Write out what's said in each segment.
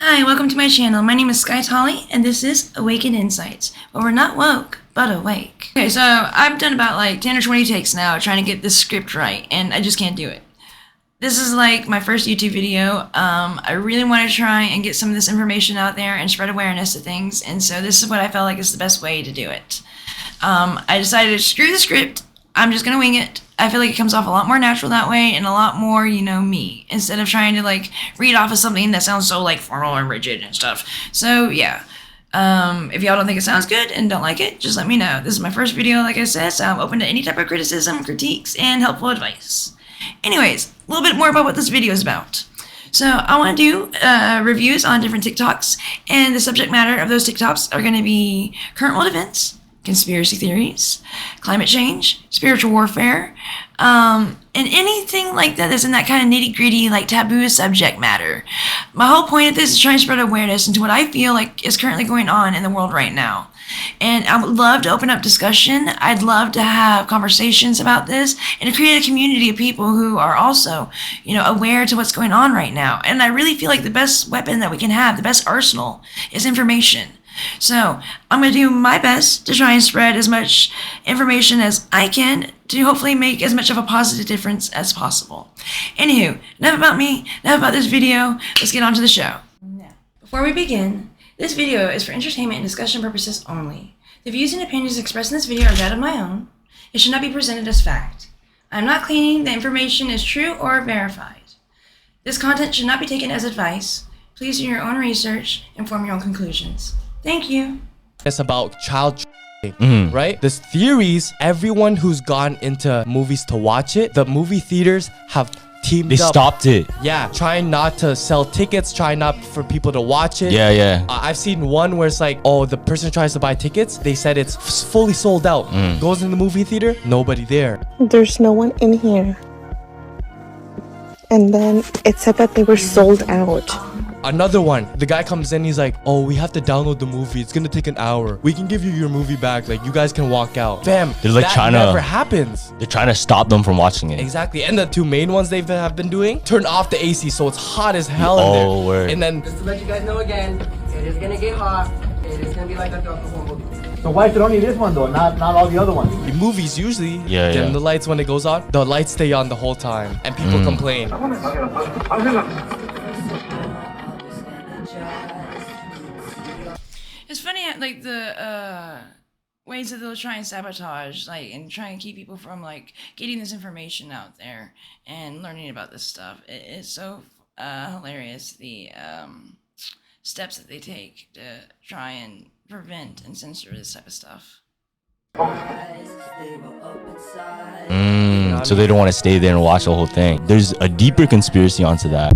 Hi, welcome to my channel. My name is Sky Tolly, and this is Awaken Insights, where we're not woke, but awake. Okay, so I've done about like 10 or 20 takes now trying to get this script right, and I just can't do it. This is like my first YouTube video. I really want to try and get some of this information out there and spread awareness to things, and so this is what I felt like is the best way to do it. I decided to screw the script. I'm just gonna wing it. I feel like it comes off a lot more natural that way and a lot more, me, instead of trying to like read off of something that sounds so like formal and rigid and stuff. So yeah, if y'all don't think it sounds good and don't like it, just let me know. This is my first video, like I said, so I'm open to any type of criticism, critiques, and helpful advice. Anyways, a little bit more about what this video is about. So I want to do reviews on different TikToks, and the subject matter of those TikToks are going to be current world events, conspiracy theories, climate change, spiritual warfare, and anything like that that's in that kind of nitty-gritty, like taboo subject matter. My whole point of this is trying to spread awareness into what I feel like is currently going on in the world right now. And I would love to open up discussion. I'd love to have conversations about this and to create a community of people who are also, aware to what's going on right now. And I really feel like the best weapon that we can have, the best arsenal, is information. So I'm going to do my best to try and spread as much information as I can to hopefully make as much of a positive difference as possible. Anywho, enough about me, enough about this video. Let's get on to the show. Now, before we begin, this video is for entertainment and discussion purposes only. The views and opinions expressed in this video are that of my own. It should not be presented as fact. I am not claiming the information is true or verified. This content should not be taken as advice. Please do your own research and form your own conclusions. Thank you. It's about child right? There's theories. Everyone who's gone into movies to watch it, the movie theaters have teamed up. They stopped it. Yeah, trying not to sell tickets, trying not for people to watch it. Yeah. I've seen one where it's like, oh, the person tries to buy tickets. They said it's fully sold out. Goes in the movie theater, nobody there. There's no one in here. And then it said that they were sold out. Another one, the guy comes in, he's like, oh, we have to download the movie. It's gonna take an hour. We can give you your movie back. Like, you guys can walk out. Bam. They're like that never happens. They're trying to stop them from watching it. Exactly. And the two main ones they have been doing, turn off the AC so it's hot as hell in there. Word. And then, just to let you guys know again, it is gonna get hot. It is gonna be like a whole movie. So why is it only this one though, not all the other ones? the movies usually, Yeah. the lights, when it goes on, the lights stay on the whole time. And people complain. It's funny how, like, the ways that they'll try and sabotage, like, and try and keep people from, like, getting this information out there and learning about this stuff. It's so hilarious, the steps that they take to try and prevent and censor this type of stuff. So they don't want to stay there and watch the whole thing. There's a deeper conspiracy onto that.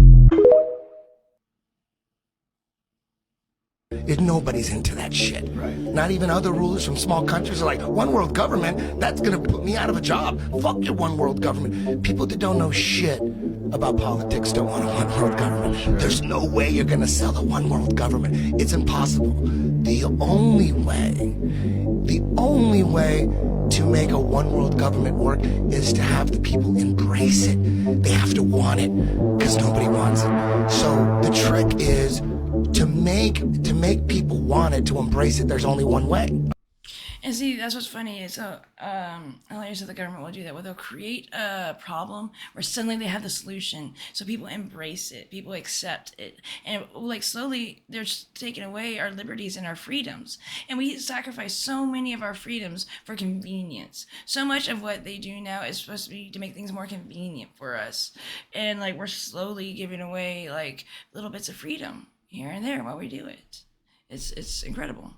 Nobody's into that shit. Right. Not even other rulers from small countries are like, one world government, that's gonna put me out of a job. Fuck your one world government. People that don't know shit about politics don't want a one world government. Sure. There's no way you're gonna sell a one world government. It's impossible. The only way to make a one world government work is to have the people embrace it. They have to want it, because nobody wants it. So the trick is to make people want it, to embrace it. There's only one way. And see, that's what's funny. So, hilarious that the government will do that. Well, they'll create a problem where suddenly they have the solution. So people embrace it. People accept it. And, like, slowly they're taking away our liberties and our freedoms. And we sacrifice so many of our freedoms for convenience. So much of what they do now is supposed to be to make things more convenient for us. And, like, we're slowly giving away, like, little bits of freedom here and there while we do it. It's incredible.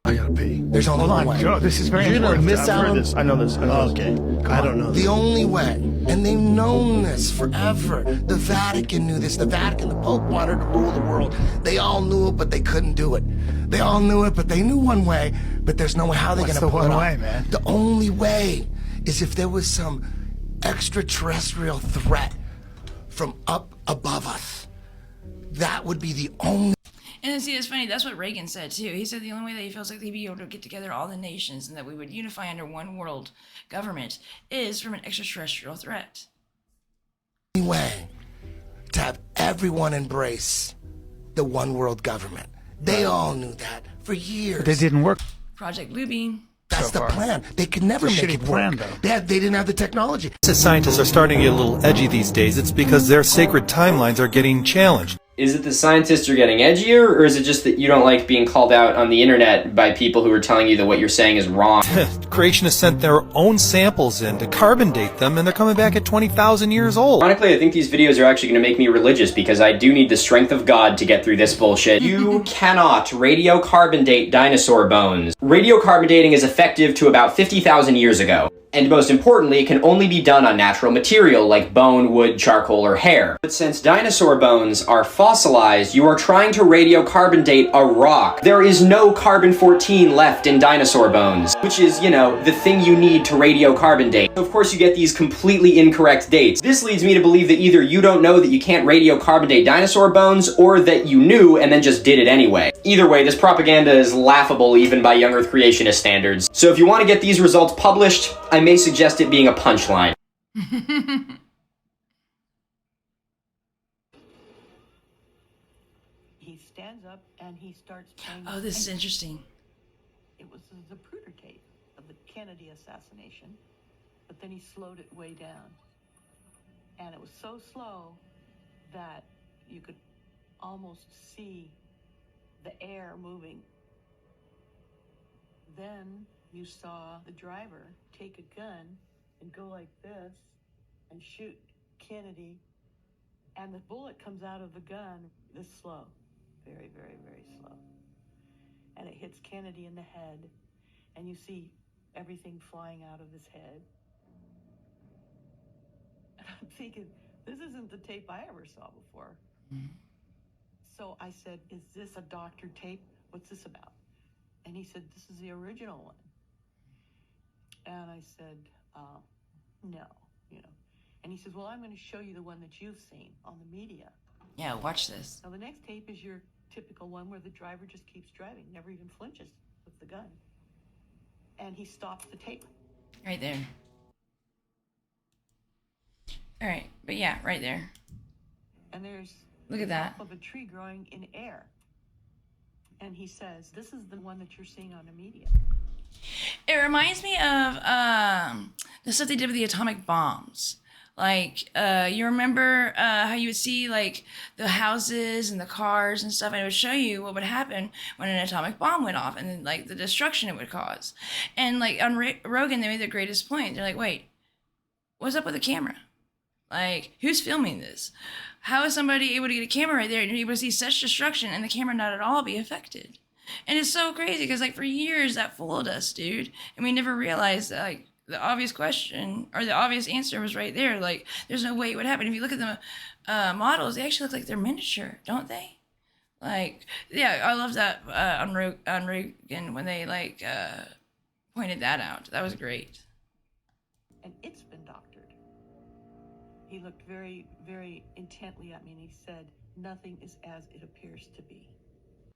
I gotta pee. There's only one way. Joe, this is very important. Miss I've heard out. this. I know this. Okay. I don't know. The only way, and they've known this forever. The Vatican knew this. The Vatican, the Pope wanted to rule the world. They all knew it, but they couldn't do it. They all knew it, but they knew one way. But there's no way. How are they gonna pull it off? Way, man? The only way is if there was some extraterrestrial threat from up above us. That would be the only. And see, it's funny, that's what Reagan said too. He said the only way that he feels like he'd be able to get together all the nations and that we would unify under one world government is from an extraterrestrial threat. Way to have everyone embrace the one world government. They all knew that for years. But they didn't work. Project Bluebeam. That's the plan. They could never It's a make shitty it plan, work. though. They didn't have the technology. As scientists are starting to get a little edgy these days, it's because their sacred timelines are getting challenged. Is it the scientists are getting edgier, or is it just that you don't like being called out on the internet by people who are telling you that what you're saying is wrong? Creationists sent their own samples in to carbon date them, and they're coming back at 20,000 years old. Ironically, I think these videos are actually going to make me religious because I do need the strength of God to get through this bullshit. You cannot radiocarbon date dinosaur bones. Radiocarbon dating is effective to about 50,000 years ago. And most importantly, it can only be done on natural material like bone, wood, charcoal, or hair. But since dinosaur bones are fossilized, you are trying to radiocarbon date a rock. There is no carbon-14 left in dinosaur bones, which is, you know, the thing you need to radiocarbon date. Of course, you get these completely incorrect dates. This leads me to believe that either you don't know that you can't radiocarbon date dinosaur bones, or that you knew and then just did it anyway. Either way, this propaganda is laughable even by young Earth creationist standards. So if you want to get these results published, I may suggest it being a punchline. He stands up and he starts playing. Oh, this is interesting. It was the Zapruder tape of the Kennedy assassination, but then he slowed it way down. And it was so slow that you could almost see the air moving. Then you saw the driver take a gun and go like this and shoot Kennedy, and the bullet comes out of the gun this slow, very, very, very slow, and it hits Kennedy in the head, and you see everything flying out of his head. And I'm thinking, this isn't the tape I ever saw before. So I said, is this a doctor tape? What's this about? And he said, this is the original one. And I said, no, you know. And he says, well, I'm going to show you the one that you've seen on the media. Yeah, watch this. Now, the next tape is your typical one where the driver just keeps driving, never even flinches with the gun. And he stops the tape. Right there. All right, but yeah, right there. And there's Look at the that. top of a tree growing in air. And he says, this is the one that you're seeing on the media. It reminds me of the stuff they did with the atomic bombs. Like, you remember how you would see, like, the houses and the cars and stuff, and it would show you what would happen when an atomic bomb went off and then, like, the destruction it would cause. And, like, on Rogan, they made the greatest point. They're like, wait, what's up with the camera? Like, who's filming this? How is somebody able to get a camera right there and able to see such destruction and the camera not at all be affected? And it's so crazy because, like, for years that fooled us, dude. And we never realized that, like, the obvious question or the obvious answer was right there. Like, there's no way it would happen. If you look at the models, they actually look like they're miniature, don't they? Like, yeah, I love that on Rogan when they, like, pointed that out. That was great. And it's been doctored. He looked very, very intently at me and he said, nothing is as it appears to be.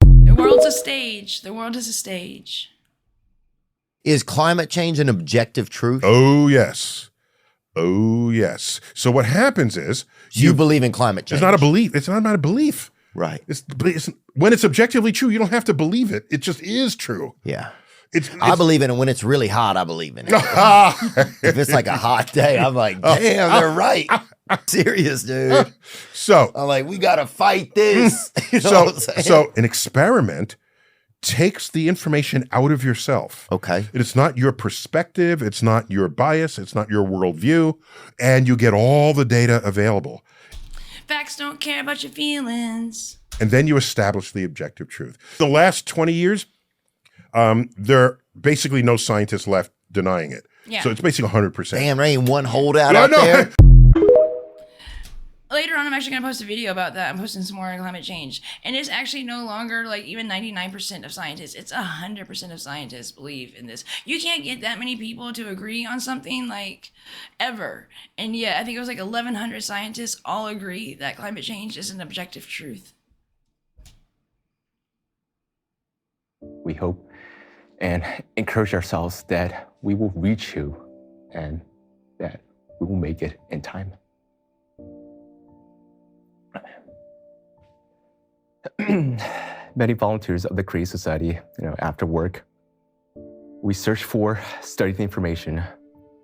The world's a stage. The world is a stage. Is climate change an objective truth? Oh, yes. Oh, yes. So what happens is... You believe in climate change? It's not a belief. It's not about a belief. Right. When it's objectively true, you don't have to believe it. It just is true. Yeah. I believe in it when it's really hot. I believe in it. If it's like a hot day, I'm like, damn, they're right. Serious, dude. So I'm like, we gotta fight this. You know what I'm saying? So an experiment takes the information out of yourself. Okay. It's not your perspective. It's not your bias. It's not your worldview. And you get all the data available. Facts don't care about your feelings. And then you establish the objective truth. The last 20 years, there are basically no scientists left denying it. Yeah. So it's basically 100%. Damn, there ain't one holdout out there. Later on, I'm actually going to post a video about that. I'm posting some more on climate change. And it's actually no longer like even 99% of scientists. It's 100% of scientists believe in this. You can't get that many people to agree on something like ever. And yeah, I think it was like 1,100 scientists all agree that climate change is an objective truth. We hope and encourage ourselves that we will reach you and that we will make it in time. Many volunteers of the Creative Society, after work, we search for, study the information,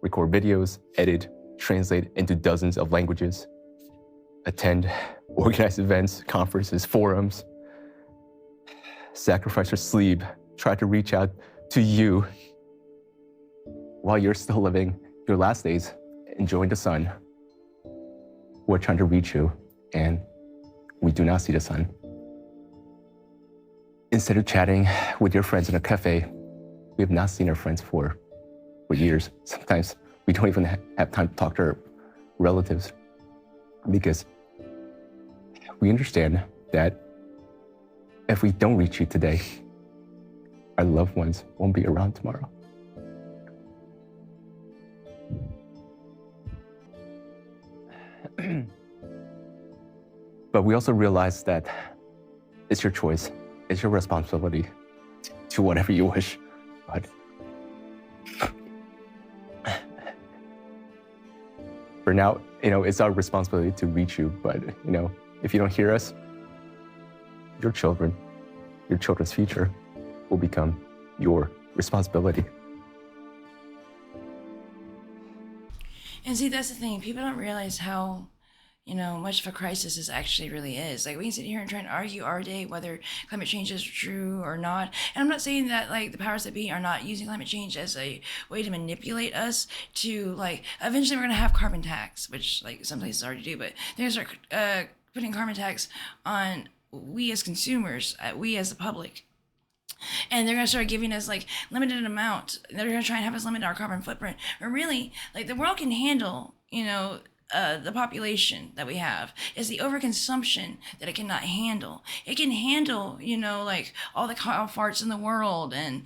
record videos, edit, translate into dozens of languages, attend, organize events, conferences, forums, sacrifice our sleep, try to reach out to you while you're still living your last days, enjoying the sun. We're trying to reach you, and we do not see the sun. Instead of chatting with your friends in a cafe, we have not seen our friends for years. Sometimes we don't even have time to talk to our relatives because we understand that if we don't reach you today, our loved ones won't be around tomorrow. But we also realize that it's your choice, it's your responsibility to do whatever you wish. But for now, it's our responsibility to reach you. But, if you don't hear us, your children's future will become your responsibility. And see, that's the thing. People don't realize how, much of a crisis this actually really is. Like, we can sit here and try and argue our day whether climate change is true or not. And I'm not saying that, the powers that be are not using climate change as a way to manipulate us to, eventually we're going to have carbon tax, which, some places already do, but they're going to start putting carbon tax on we as consumers, we as the public. And they're going to start giving us limited amount. They're going to try and have us limit our carbon footprint. But really, the world can handle, the population that we have. Is the overconsumption that it cannot handle. It can handle, all the cow farts in the world, and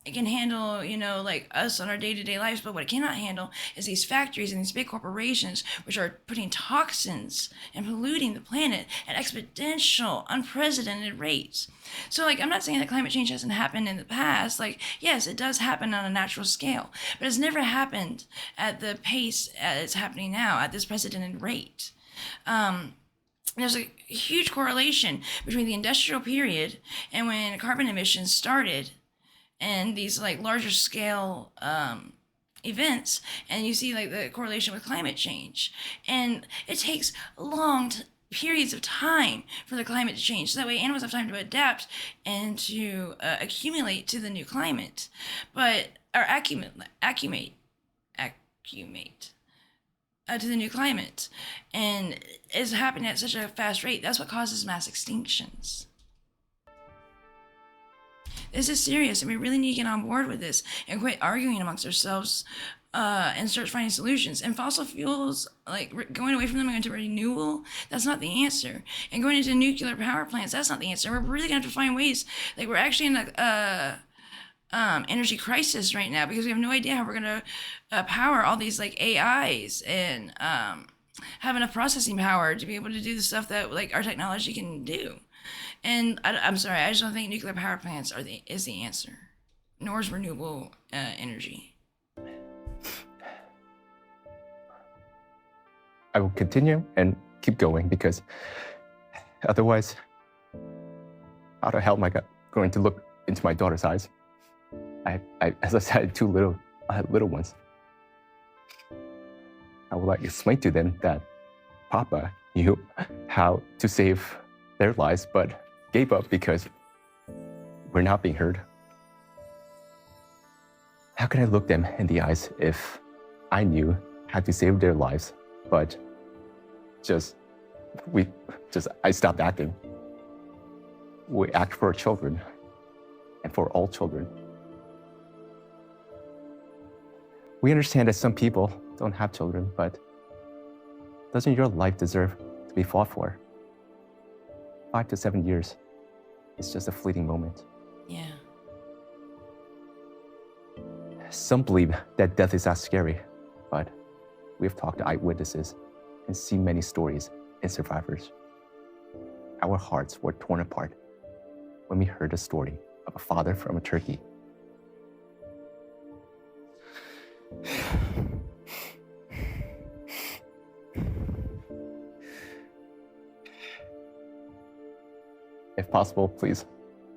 it can handle, us on our day-to-day lives, but what it cannot handle is these factories and these big corporations which are putting toxins and polluting the planet at exponential, unprecedented rates. So, I'm not saying that climate change hasn't happened in the past. Yes, it does happen on a natural scale, but it's never happened at the pace it's happening now, at this precedented rate. There's a huge correlation between the industrial period and when carbon emissions started and these larger scale events, and you see the correlation with climate change. And it takes long periods of time for the climate to change, so that way animals have time to adapt and to accumulate to the new climate, accumate to the new climate. And it's happening at such a fast rate. That's what causes mass extinctions. This is serious, and we really need to get on board with this and quit arguing amongst ourselves and start finding solutions. And fossil fuels, going away from them and into renewable, that's not the answer. And going into nuclear power plants, that's not the answer. We're really going to have to find ways. We're actually in a energy crisis right now because we have no idea how we're going to power all these AIs and have enough processing power to be able to do the stuff that our technology can do. And I'm sorry, I just don't think nuclear power plants is the answer, nor is renewable energy. I will continue and keep going because otherwise, how the hell am I going to look into my daughter's eyes? I as I said, two little ones. I would explain to them that Papa knew how to save their lives, but gave up because we're not being heard. How can I look them in the eyes if I knew how to save their lives, but I stopped acting? We act for our children and for all children. We understand that some people don't have children, but doesn't your life deserve to be fought for? 5 to 7 years. It's just a fleeting moment. Yeah. Some believe that death is not scary, but we have talked to eyewitnesses and seen many stories and survivors. Our hearts were torn apart when we heard the story of a father from Turkey. If possible, please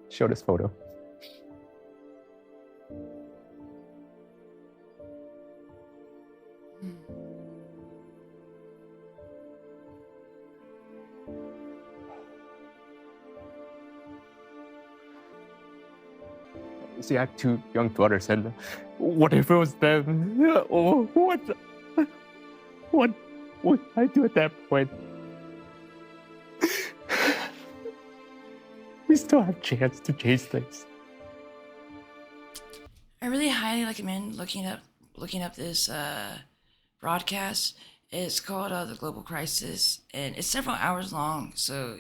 show this photo. See, I have 2 young daughters, and what if it was them? Oh, what would I do at that point? We still have a chance to change things. I really highly recommend looking up this broadcast. It's called The Global Crisis, and it's several hours long. So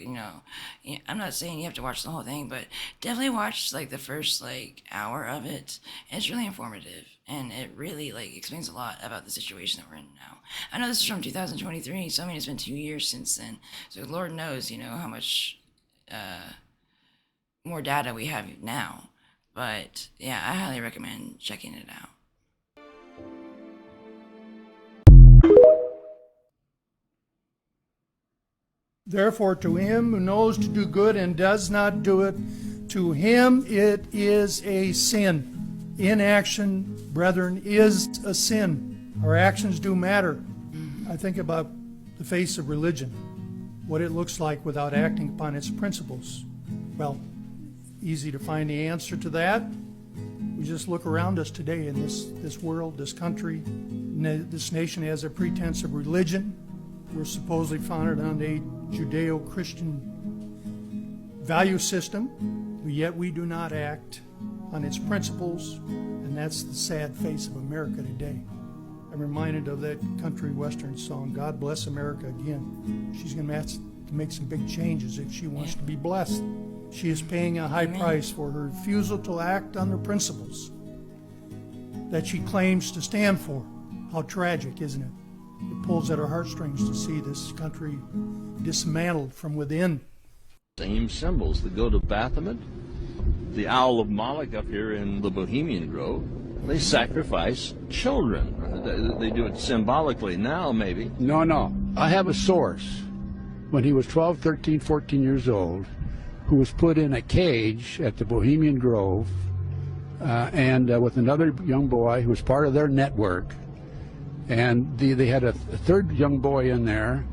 I'm not saying you have to watch the whole thing, but definitely watch like the first hour of it. And it's really informative, and it really explains a lot about the situation that we're in now. I know this is from 2023, so I mean it's been 2 years since then. So Lord knows, how much more data we have now. But yeah, I highly recommend checking it out. Therefore, to him who knows to do good and does not do it, to him it is a sin. Inaction, brethren, is a sin. Our actions do matter. I think about the face of religion, what it looks like without acting upon its principles. Well, easy to find the answer to that. We just look around us today in this world, this country. This nation has a pretense of religion. We're supposedly founded on a Judeo-Christian value system, but yet we do not act on its principles, and that's the sad face of America today. I'm reminded of that country western song, God Bless America Again. She's going to have to make some big changes if she wants to be blessed. She is paying a high price for her refusal to act on the principles that she claims to stand for. How tragic, isn't it? It pulls at our heartstrings to see this country dismantled from within. Same symbols that go to Baphomet, the Owl of Moloch up here in the Bohemian Grove. They sacrifice children. They do it symbolically now, maybe. No. I have a source. When he was 12, 13, 14 years old, who was put in a cage at the Bohemian Grove and with another young boy who was part of their network. And they had a third young boy in there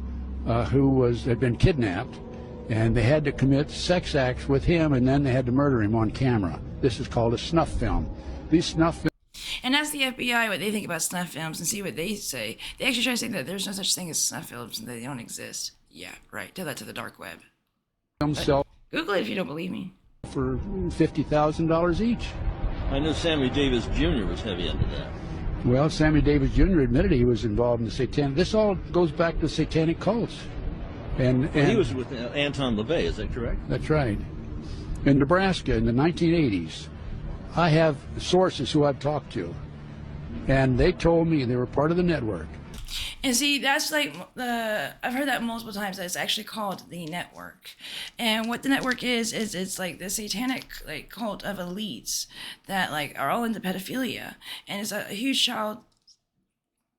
who had been kidnapped, and they had to commit sex acts with him, and then they had to murder him on camera. This is called a snuff film. These snuff films. And ask the FBI what they think about snuff films and see what they say. They actually try to say that there's no such thing as snuff films and they don't exist. Yeah, right. Tell that to the dark web. Google it if you don't believe me. For $50,000 each. I know Sammy Davis Jr. was heavy into that. Well, Sammy Davis Jr. admitted he was involved in the satanic. This all goes back to satanic cults. And he was with Anton LaVey, is that correct? That's right. In Nebraska in the 1980s, I have sources who I've talked to, and they told me they were part of the network. And see, that's I've heard that multiple times, that it's actually called the network. And what the network is it's like the satanic cult of elites that are all into pedophilia. And it's a huge child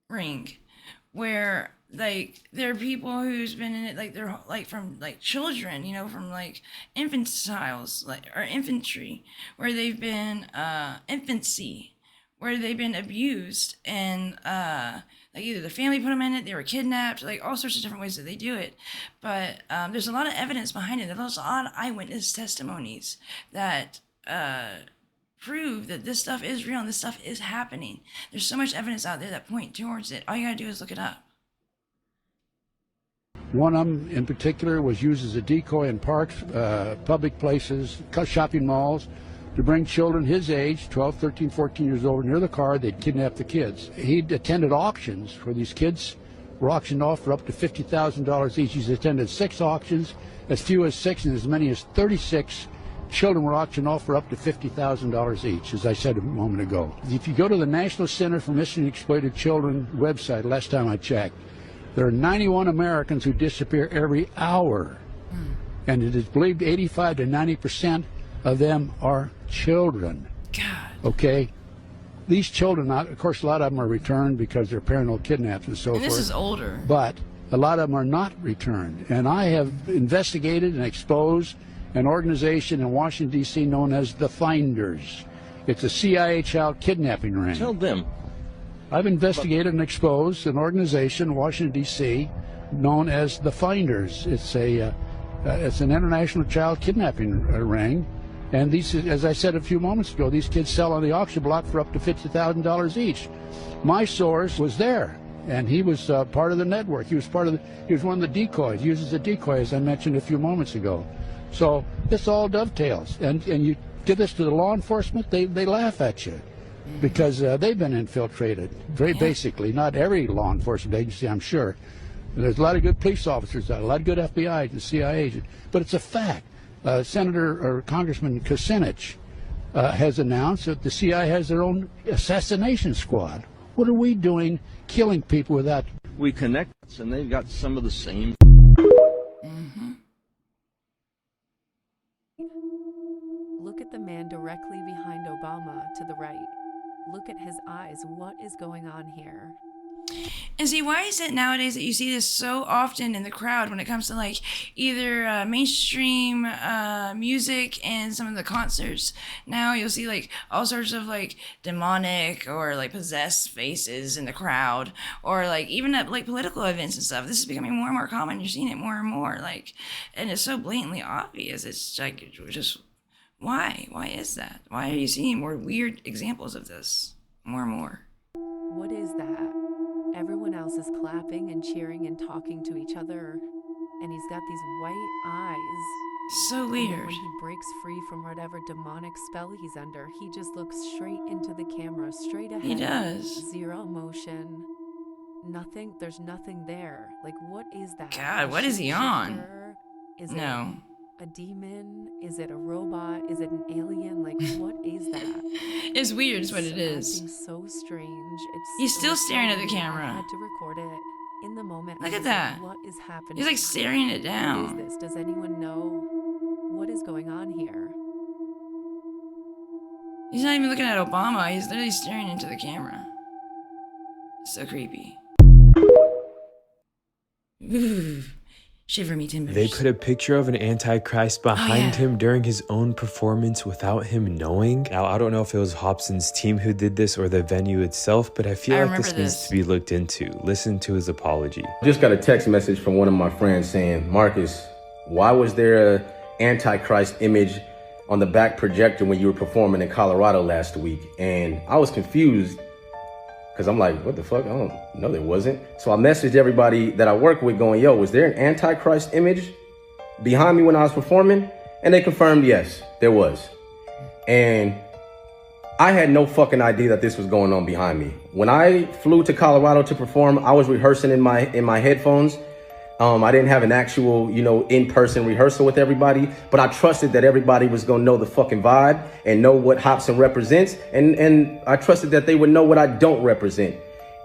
ring where there are people who's been in it they're from children, from infantiles or infantry, where they've been infancy, where they've been abused, and either the family put them in it, they were kidnapped, all sorts of different ways that they do it. But there's a lot of evidence behind it. There's a lot of eyewitness testimonies that prove that this stuff is real and this stuff is happening. There's so much evidence out there that point towards it. All you gotta do is look it up. One of them in particular was used as a decoy in parks, public places, shopping malls, to bring children his age, 12, 13, 14 years old, near the car. They'd kidnap the kids. He'd attended auctions where these kids were auctioned off for up to $50,000 each. He's attended 6 auctions, as few as 6, and as many as 36 children were auctioned off for up to $50,000 each, as I said a moment ago. If you go to the National Center for Missing and Exploited Children website, last time I checked, there are 91 Americans who disappear every hour. And it is believed 85 to 90% of them are children. God. Okay? These children, of course, a lot of them are returned because their parental kidnaps and so forth. And this is older. But a lot of them are not returned. And I have investigated and exposed an organization in Washington, D.C. known as the Finders. It's a CIA child kidnapping ring. Tell them. I've investigated and exposed an organization in Washington, D.C. known as the Finders. It's an international child kidnapping ring. And these, as I said a few moments ago, these kids sell on the auction block for up to $50,000 each. My source was there, and he was part of the network. He was one of the decoys. He uses a decoy, as I mentioned a few moments ago. So this all dovetails. And you give this to the law enforcement, they laugh at you because they've been infiltrated. Very basically, not every law enforcement agency, I'm sure. There's a lot of good police officers out, a lot of good FBI and CIA agents, but it's a fact. Senator or Congressman Kucinich has announced that the CIA has their own assassination squad. What are we doing killing people without? We connect, and they've got some of the same. Look at the man directly behind Obama to the right. Look at his eyes. What is going on here? And see, why is it nowadays that you see this so often in the crowd when it comes to like either mainstream music and some of the concerts? Now you'll see like all sorts of like demonic or like possessed faces in the crowd, or like even at like political events and stuff. This is becoming more and more common. You're seeing it more and more, like, and it's so blatantly obvious. It's like just why? Why is that? Why are you seeing more weird examples of this more and more? What is that? Everyone else is clapping and cheering and talking to each other, and he's got these white eyes. So weird. And when he breaks free from whatever demonic spell he's under, he just looks straight into the camera, straight ahead. He does. Zero emotion. Nothing. There's nothing there. Like, what is that? God, what is he on? Is no. it a demon? Is it a robot? Is it an alien? Like, what is that? It's weird is what it is. Acting so strange. He's so still staring at the strange. camera. I had to record it in the moment. Look I at was that. like, what is happening? He's like staring it down. What is this? Does anyone know what is going on here? He's not even looking at Obama. He's literally staring into the camera. So creepy. Ooh. Shiver me timbers. They put a picture of an Antichrist behind him during his own performance without him knowing. Now, I don't know if it was Hobson's team who did this or the venue itself, but I feel like this needs to be looked into. Listen to his apology. Just got a text message from one of my friends saying, Marcus, why was there an Antichrist image on the back projector when you were performing in Colorado last week? And I was confused because I'm like, what the fuck? I don't know, there wasn't. So I messaged everybody that I work with going, yo, was there an Antichrist image behind me when I was performing? And they confirmed, yes, there was. And I had no fucking idea that this was going on behind me. When I flew to Colorado to perform, I was rehearsing in my headphones. I didn't have an actual, in-person rehearsal with everybody, but I trusted that everybody was gonna know the fucking vibe and know what Hobson represents, and I trusted that they would know what I don't represent.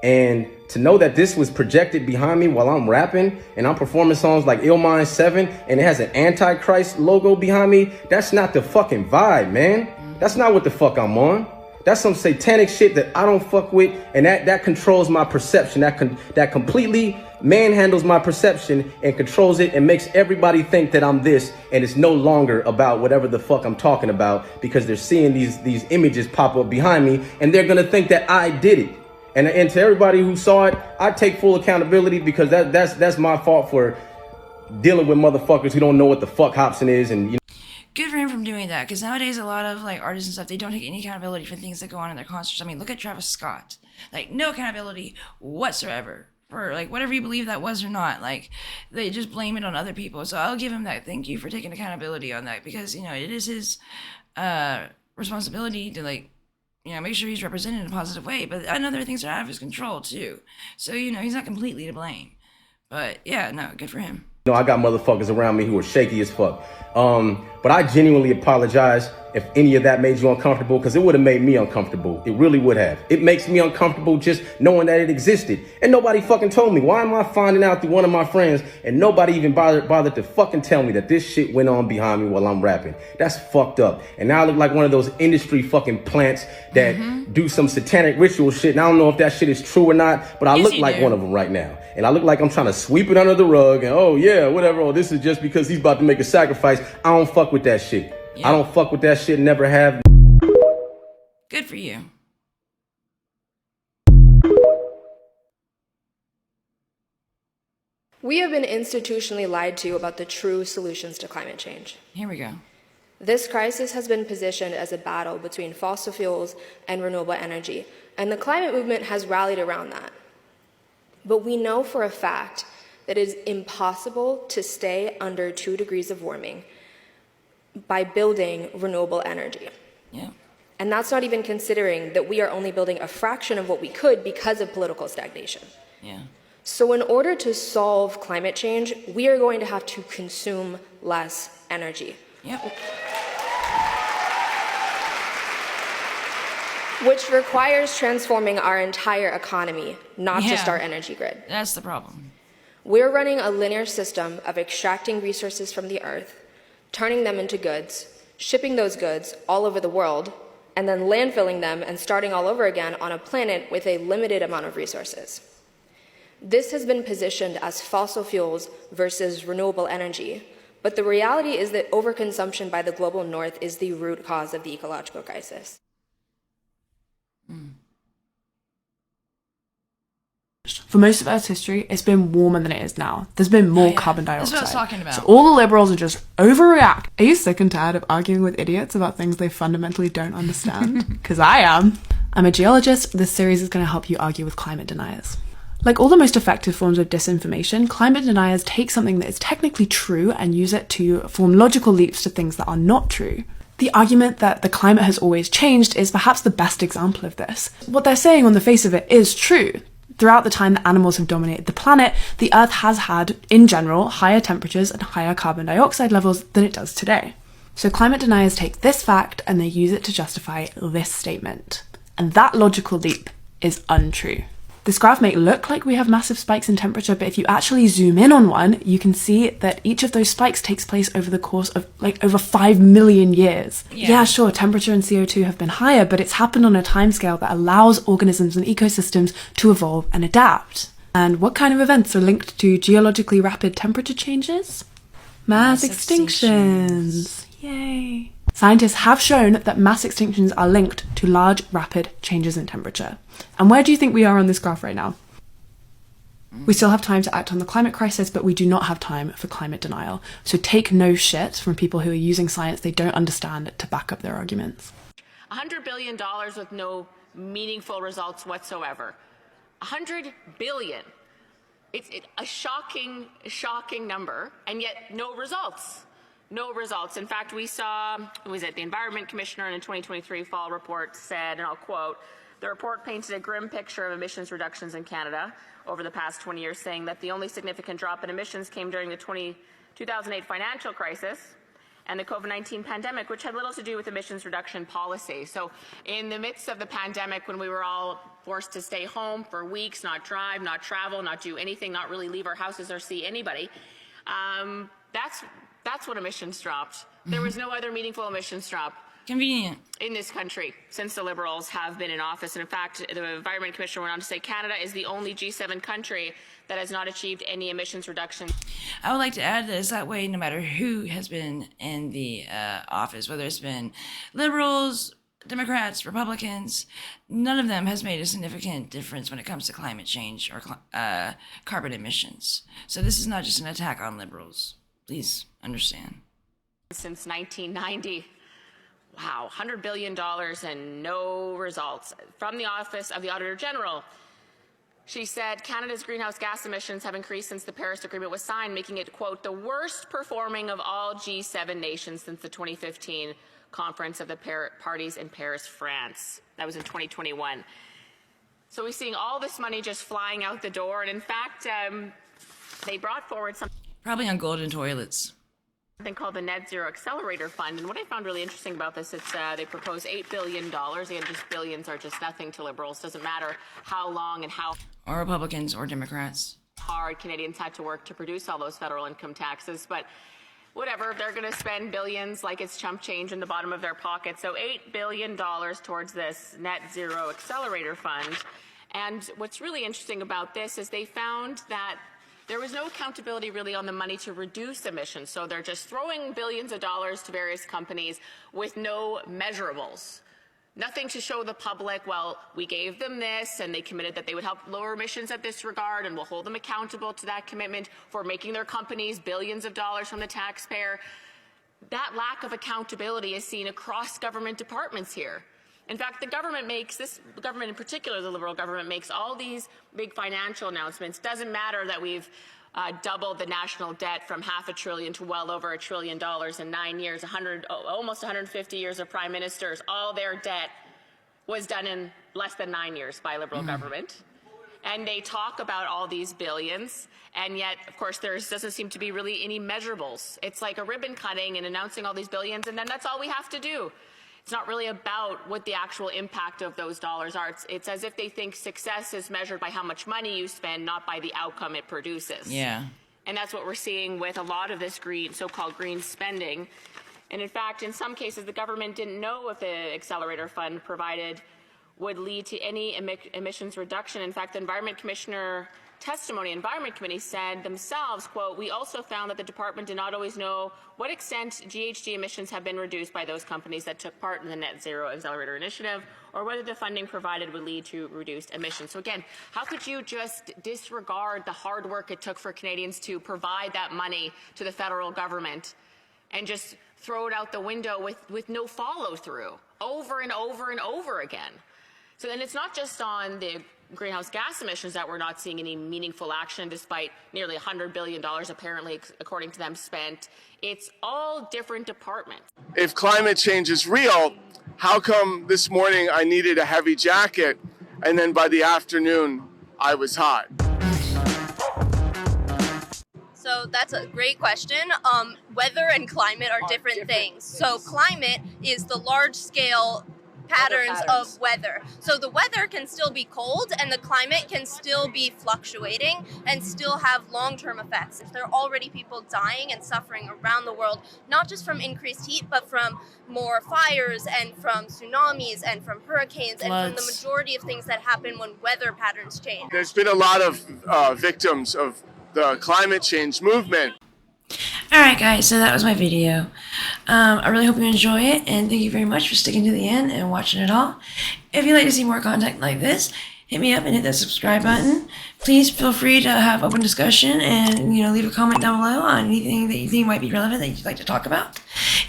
And to know that this was projected behind me while I'm rapping and I'm performing songs like Ill Mind 7 and it has an Antichrist logo behind me, that's not the fucking vibe, man. That's not what the fuck I'm on. That's some satanic shit that I don't fuck with, and that controls my perception. That completely manhandles my perception and controls it and makes everybody think that I'm this, and it's no longer about whatever the fuck I'm talking about, because they're seeing these images pop up behind me and they're gonna think that I did it. And to everybody who saw it, I take full accountability, because that's my fault for dealing with motherfuckers who don't know what the fuck Hobson is. And good for him from doing that, because nowadays a lot of like artists and stuff, they don't take any accountability for things that go on in their concerts. I mean, look at Travis Scott. Like, no accountability whatsoever for like whatever you believe that was or not. Like, they just blame it on other people. So I'll give him that. Thank you for taking accountability on that, because it is his responsibility to like make sure he's represented in a positive way. But I know there are things that are out of his control too. So he's not completely to blame. But yeah, no, good for him. I got motherfuckers around me who are shaky as fuck. But I genuinely apologize if any of that made you uncomfortable, because it would have made me uncomfortable. It really would have. It makes me uncomfortable just knowing that it existed. And nobody fucking told me. Why am I finding out through one of my friends and nobody even bothered to fucking tell me that this shit went on behind me while I'm rapping? That's fucked up. And now I look like one of those industry fucking plants that do some satanic ritual shit. And I don't know if that shit is true or not, but I look like one of them right now. and I look like I'm trying to sweep it under the rug and, oh yeah, whatever, oh, this is just because he's about to make a sacrifice. I don't fuck with that shit. Yeah. I don't fuck with that shit, never have. Good for you. We have been institutionally lied to about the true solutions to climate change. Here we go. This crisis has been positioned as a battle between fossil fuels and renewable energy, and the climate movement has rallied around that. But we know for a fact that it is impossible to stay under 2 degrees of warming by building renewable energy. Yeah. And that's not even considering that we are only building a fraction of what we could because of political stagnation. Yeah. So in order to solve climate change, we are going to have to consume less energy. Yep. Which requires transforming our entire economy, not just our energy grid. That's the problem. We're running a linear system of extracting resources from the earth, turning them into goods, shipping those goods all over the world, and then landfilling them and starting all over again on a planet with a limited amount of resources. This has been positioned as fossil fuels versus renewable energy, but the reality is that overconsumption by the global north is the root cause of the ecological crisis. For most of Earth's history, it's been warmer than it is now. There's been more carbon dioxide. That's what I was talking about. So all the liberals are just overreact. Are you sick and tired of arguing with idiots about things they fundamentally don't understand? Because I am. I'm a geologist. This series is going to help you argue with climate deniers. Like all the most effective forms of disinformation, climate deniers take something that is technically true and use it to form logical leaps to things that are not true. The argument that the climate has always changed is perhaps the best example of this. What they're saying on the face of it is true. Throughout the time that animals have dominated the planet, the Earth has had, in general, higher temperatures and higher carbon dioxide levels than it does today. So climate deniers take this fact and they use it to justify this statement. And that logical leap is untrue. This graph may look like we have massive spikes in temperature, but if you actually zoom in on one, you can see that each of those spikes takes place over the course of over 5 million years. Yeah, sure, temperature and CO2 have been higher, but it's happened on a timescale that allows organisms and ecosystems to evolve and adapt. And what kind of events are linked to geologically rapid temperature changes? Mass extinctions. Yay. Scientists have shown that mass extinctions are linked to large, rapid changes in temperature. And where do you think we are on this graph right now? We still have time to act on the climate crisis, but we do not have time for climate denial. So take no shit from people who are using science they don't understand to back up their arguments. $100 billion with no meaningful results whatsoever. $100 billion. It's a shocking number, and yet no results. No results. In fact, we saw, the Environment Commissioner in a 2023 fall report said, and I'll quote, the report painted a grim picture of emissions reductions in Canada over the past 20 years, saying that the only significant drop in emissions came during the 2008 financial crisis and the COVID-19 pandemic, which had little to do with emissions reduction policy. So in the midst of the pandemic, when we were all forced to stay home for weeks, not drive, not travel, not do anything, not really leave our houses or see anybody, that's when emissions dropped. There was no other meaningful emissions drop. Convenient. In this country since the Liberals have been in office. And in fact, the Environment Commissioner went on to say Canada is the only G7 country that has not achieved any emissions reduction. I would like to add this, that way no matter who has been in the office, whether it's been Liberals, Democrats, Republicans, none of them has made a significant difference when it comes to climate change or carbon emissions. So this is not just an attack on Liberals. Please understand. Since 1990. Wow, $100 billion and no results. From the Office of the Auditor General, she said Canada's greenhouse gas emissions have increased since the Paris Agreement was signed, making it, quote, the worst performing of all G7 nations since the 2015 conference of the parties in Paris, France. That was in 2021. So we're seeing all this money just flying out the door. And in fact, they brought forward something. Probably on golden toilets. Something called the Net Zero Accelerator Fund. And what I found really interesting about this is they propose $8 billion. Again, just billions are just nothing to Liberals. Doesn't matter how long and how or Republicans or Democrats hard Canadians had to work to produce all those federal income taxes. But whatever, they're going to spend billions like it's chump change in the bottom of their pocket. So $8 billion towards this Net Zero Accelerator Fund. And what's really interesting about this is they found that there was no accountability really on the money to reduce emissions. So they're just throwing billions of dollars to various companies with no measurables. Nothing to show the public, well, we gave them this and they committed that they would help lower emissions at this regard, and we'll hold them accountable to that commitment for making their companies billions of dollars from the taxpayer. That lack of accountability is seen across government departments here. In fact, the government in particular, the Liberal government, makes all these big financial announcements. Doesn't matter that we've doubled the national debt from $500 billion to well over $1 trillion in 9 years, almost 150 years of prime ministers. All their debt was done in less than 9 years by a Liberal government. And they talk about all these billions, and yet, of course, there doesn't seem to be really any measurables. It's like a ribbon cutting and announcing all these billions, and then that's all we have to do. It's not really about what the actual impact of those dollars are. It's as if they think success is measured by how much money you spend, not by the outcome it produces. Yeah. And that's what we're seeing with a lot of this so-called green spending. And in fact, in some cases, the government didn't know if the accelerator fund provided would lead to any emissions reduction. In fact, the Environment Committee said themselves, quote, "We also found that the department did not always know what extent GHG emissions have been reduced by those companies that took part in the Net Zero Accelerator Initiative, or whether the funding provided would lead to reduced emissions." So again, how could you just disregard the hard work it took for Canadians to provide that money to the federal government and just throw it out the window with no follow-through over and over and over again? So then it's not just on the greenhouse gas emissions that we're not seeing any meaningful action, despite nearly $100 billion apparently, according to them, spent. It's all different departments. If climate change is real, how come this morning I needed a heavy jacket and then by the afternoon I was hot? So that's a great question. Weather and climate are different things. So climate is the large-scale patterns of weather. So the weather can still be cold and the climate can still be fluctuating and still have long-term effects. There are already people dying and suffering around the world, not just from increased heat, but from more fires and from tsunamis and from hurricanes and from the majority of things that happen when weather patterns change. There's been a lot of victims of the climate change movement. Alright guys, so that was my video. I really hope you enjoy it, and thank you very much for sticking to the end and watching it all. If you'd like to see more content like this, hit me up and hit that subscribe button. Please feel free to have open discussion and leave a comment down below on anything that you think might be relevant that you'd like to talk about.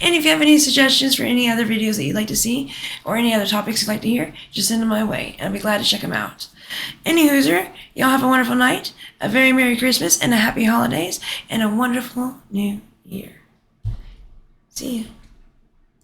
And if you have any suggestions for any other videos that you'd like to see or any other topics you'd like to hear, just send them my way and I'll be glad to check them out. Any hooser, y'all have a wonderful night, a very Merry Christmas, and a Happy Holidays, and a wonderful New Year. See ya.